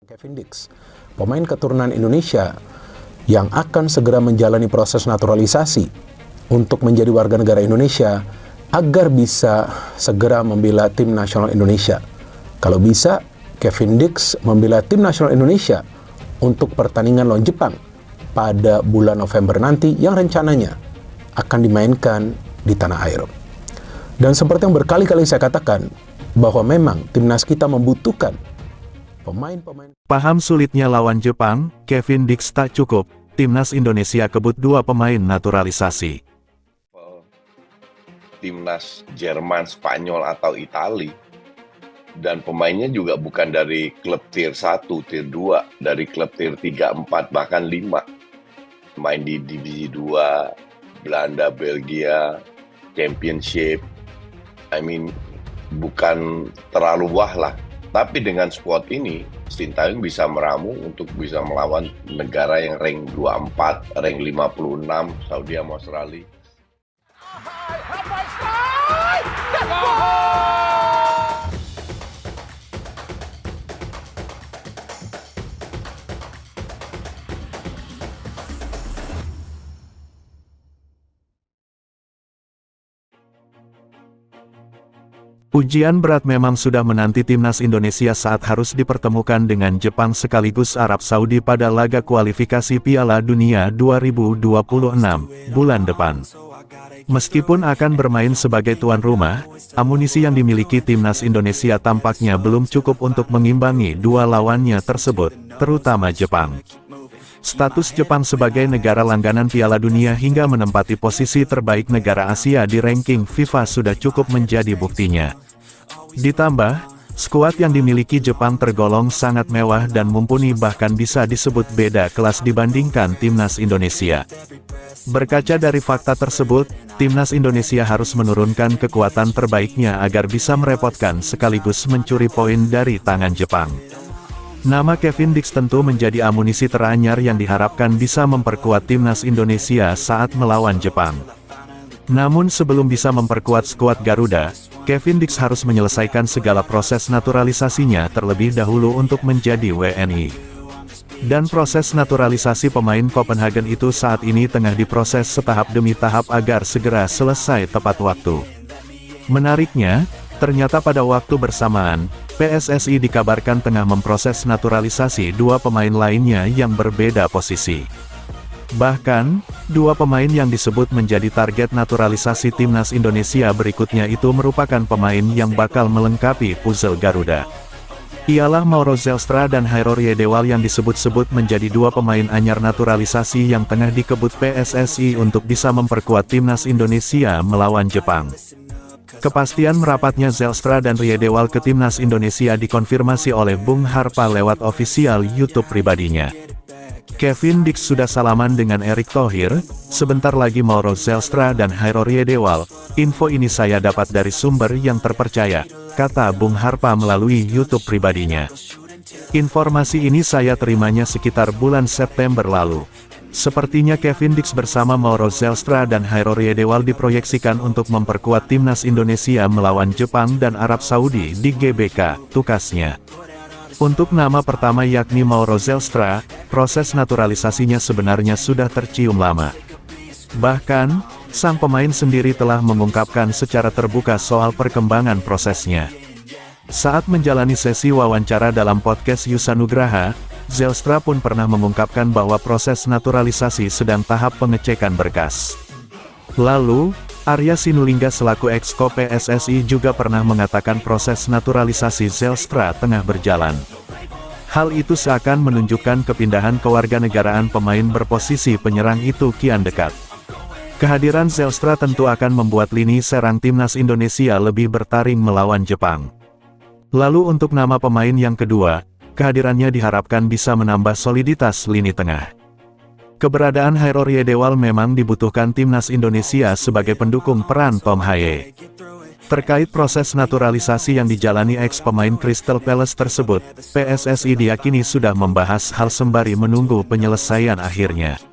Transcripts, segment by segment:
Kevin Dix, pemain keturunan Indonesia yang akan segera menjalani proses naturalisasi untuk menjadi warga negara Indonesia agar bisa segera membela tim nasional Indonesia. Kalau bisa, Kevin Dix membela tim nasional Indonesia untuk pertandingan lawan Jepang pada bulan November nanti yang rencananya akan dimainkan di tanah air. Dan seperti yang berkali-kali saya katakan, bahwa memang timnas kita membutuhkan pemain-pemain. Paham sulitnya lawan Jepang, Kevin Dix tak cukup, timnas Indonesia kebut 2 pemain naturalisasi. Timnas Jerman, Spanyol, atau Itali. Dan pemainnya juga bukan dari klub tier 1, tier 2, dari klub tier 3, 4, bahkan 5. Main di divisi 2, Belanda, Belgia, Championship. Bukan terlalu wah lah. Tapi dengan squad ini, Sintayong bisa meramu untuk bisa melawan negara yang rank 24, rank 56, Saudi sama Australia. Ujian berat memang sudah menanti timnas Indonesia saat harus dipertemukan dengan Jepang sekaligus Arab Saudi pada laga kualifikasi Piala Dunia 2026 bulan depan. Meskipun akan bermain sebagai tuan rumah, amunisi yang dimiliki timnas Indonesia tampaknya belum cukup untuk mengimbangi dua lawannya tersebut, terutama Jepang. Status Jepang sebagai negara langganan Piala Dunia hingga menempati posisi terbaik negara Asia di ranking FIFA sudah cukup menjadi buktinya. Ditambah, skuad yang dimiliki Jepang tergolong sangat mewah dan mumpuni, bahkan bisa disebut beda kelas dibandingkan timnas Indonesia. Berkaca dari fakta tersebut, timnas Indonesia harus menurunkan kekuatan terbaiknya agar bisa merepotkan sekaligus mencuri poin dari tangan Jepang. Nama Kevin Dix tentu menjadi amunisi teranyar yang diharapkan bisa memperkuat timnas Indonesia saat melawan Jepang. Namun sebelum bisa memperkuat skuad Garuda, Kevin Dix harus menyelesaikan segala proses naturalisasinya terlebih dahulu untuk menjadi WNI. Dan proses naturalisasi pemain Copenhagen itu saat ini tengah diproses setahap demi tahap agar segera selesai tepat waktu. Menariknya, ternyata pada waktu bersamaan, PSSI dikabarkan tengah memproses naturalisasi 2 pemain lainnya yang berbeda posisi. Bahkan, 2 pemain yang disebut menjadi target naturalisasi timnas Indonesia berikutnya itu merupakan pemain yang bakal melengkapi puzzle Garuda. Ialah Mauro Zelstra dan Hairor Yedewal yang disebut-sebut menjadi 2 pemain anyar naturalisasi yang tengah dikebut PSSI untuk bisa memperkuat timnas Indonesia melawan Jepang. Kepastian merapatnya Zelstra dan Yedewal ke timnas Indonesia dikonfirmasi oleh Bung Harpa lewat official YouTube pribadinya. Kevin Dix sudah salaman dengan Erick Thohir, sebentar lagi Mauro Zelstra dan Hairor Yedewal. Info ini saya dapat dari sumber yang terpercaya, kata Bung Harpa melalui YouTube pribadinya. Informasi ini saya terimanya sekitar bulan September lalu. Sepertinya Kevin Dix bersama Mauro Zelstra dan Hairor Yedewal diproyeksikan untuk memperkuat timnas Indonesia melawan Jepang dan Arab Saudi di GBK, tukasnya. Untuk nama pertama yakni Mauro Zelstra, proses naturalisasinya sebenarnya sudah tercium lama. Bahkan, sang pemain sendiri telah mengungkapkan secara terbuka soal perkembangan prosesnya. Saat menjalani sesi wawancara dalam podcast Yusanugraha, Zelstra pun pernah mengungkapkan bahwa proses naturalisasi sedang tahap pengecekan berkas. Lalu, Arya Sinulinga selaku Exco PSSI juga pernah mengatakan proses naturalisasi Zelstra tengah berjalan. Hal itu seakan menunjukkan kepindahan kewarganegaraan pemain berposisi penyerang itu kian dekat. Kehadiran Zelstra tentu akan membuat lini serang timnas Indonesia lebih bertaring melawan Jepang. Lalu untuk nama pemain yang kedua, kehadirannya diharapkan bisa menambah soliditas lini tengah. Keberadaan Hairor Yedewal memang dibutuhkan timnas Indonesia sebagai pendukung peran Tom Haye. Terkait proses naturalisasi yang dijalani ex-pemain Crystal Palace tersebut, PSSI diyakini sudah membahas hal sembari menunggu penyelesaian akhirnya.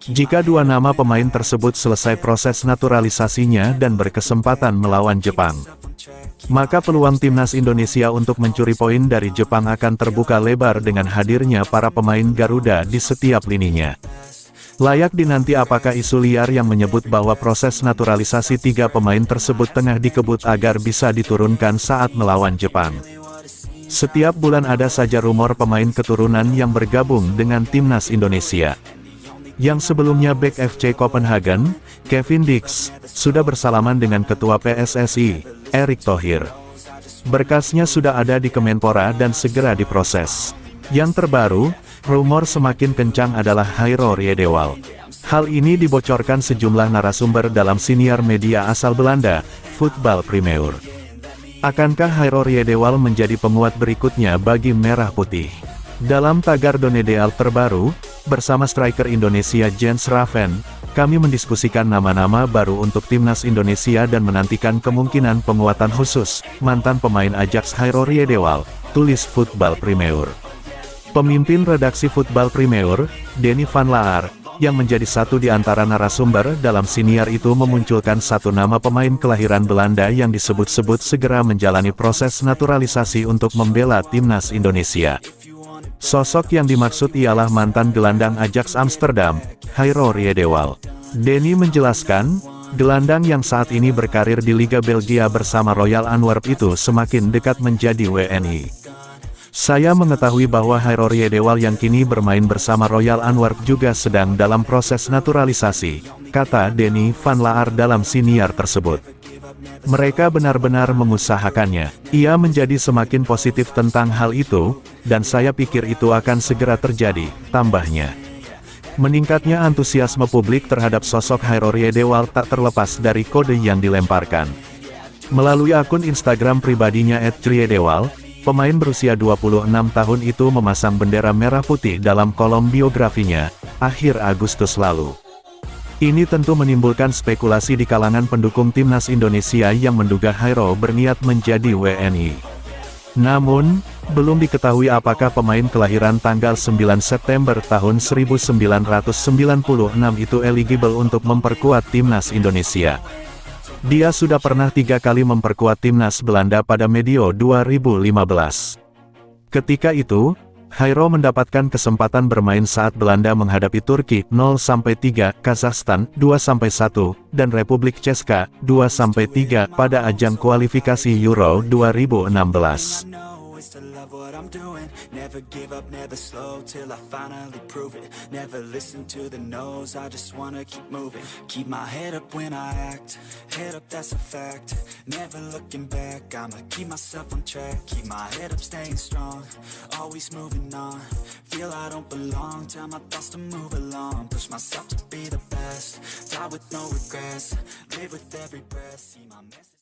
Jika dua nama pemain tersebut selesai proses naturalisasinya dan berkesempatan melawan Jepang, maka peluang timnas Indonesia untuk mencuri poin dari Jepang akan terbuka lebar dengan hadirnya para pemain Garuda di setiap lininya. Layak dinanti apakah isu liar yang menyebut bahwa proses naturalisasi tiga pemain tersebut tengah dikebut agar bisa diturunkan saat melawan Jepang. Setiap bulan ada saja rumor pemain keturunan yang bergabung dengan timnas Indonesia. Yang sebelumnya bek FC Copenhagen, Kevin Dix, sudah bersalaman dengan Ketua PSSI, Erick Thohir. Berkasnya sudah ada di Kemenpora dan segera diproses. Yang terbaru, rumor semakin kencang adalah Hairo Riedewald. Hal ini dibocorkan sejumlah narasumber dalam siniar media asal Belanda, Voetbal Premier. Akankah Hairo Riedewald menjadi penguat berikutnya bagi Merah Putih? Dalam tagar Donedeal terbaru, bersama striker Indonesia Jens Raven, kami mendiskusikan nama-nama baru untuk timnas Indonesia dan menantikan kemungkinan penguatan khusus mantan pemain Ajax Hairo Riedewald, tulis Voetbal Premier. Pemimpin redaksi Voetbal Premier, Denny van Laar, yang menjadi satu di antara narasumber dalam siniar itu memunculkan satu nama pemain kelahiran Belanda yang disebut-sebut segera menjalani proses naturalisasi untuk membela timnas Indonesia. Sosok yang dimaksud ialah mantan gelandang Ajax Amsterdam, Hairo Riedewald. Denny menjelaskan, gelandang yang saat ini berkarir di Liga Belgia bersama Royal Antwerp itu semakin dekat menjadi WNI. Saya mengetahui bahwa Hairo Riedewald yang kini bermain bersama Royal Antwerp juga sedang dalam proses naturalisasi, kata Denny van Laar dalam siniar tersebut. Mereka benar-benar mengusahakannya. Ia menjadi semakin positif tentang hal itu, dan saya pikir itu akan segera terjadi, tambahnya. Meningkatnya antusiasme publik terhadap sosok Hairo Riedewald tak terlepas dari kode yang dilemparkan. Melalui akun Instagram pribadinya @riedewald, pemain berusia 26 tahun itu memasang bendera merah putih dalam kolom biografinya, akhir Agustus lalu. Ini tentu menimbulkan spekulasi di kalangan pendukung timnas Indonesia yang menduga Hairo berniat menjadi WNI. Namun, belum diketahui apakah pemain kelahiran tanggal 9 September tahun 1996 itu eligible untuk memperkuat timnas Indonesia. Dia sudah pernah 3 kali memperkuat timnas Belanda pada medio 2015. Ketika itu, Hairo mendapatkan kesempatan bermain saat Belanda menghadapi Turki 0-3, Kazakhstan 2-1, dan Republik Czeska 2-3 pada ajang kualifikasi Euro 2016. To love what I'm doing, never give up, never slow till I finally prove it. Never listen to the no's, I just wanna keep moving. Keep my head up when I act, head up that's a fact. Never looking back, I'ma keep myself on track. Keep my head up, staying strong, always moving on. Feel I don't belong, tell my thoughts to move along. Push myself to be the best, die with no regrets. Live with every breath, see my message.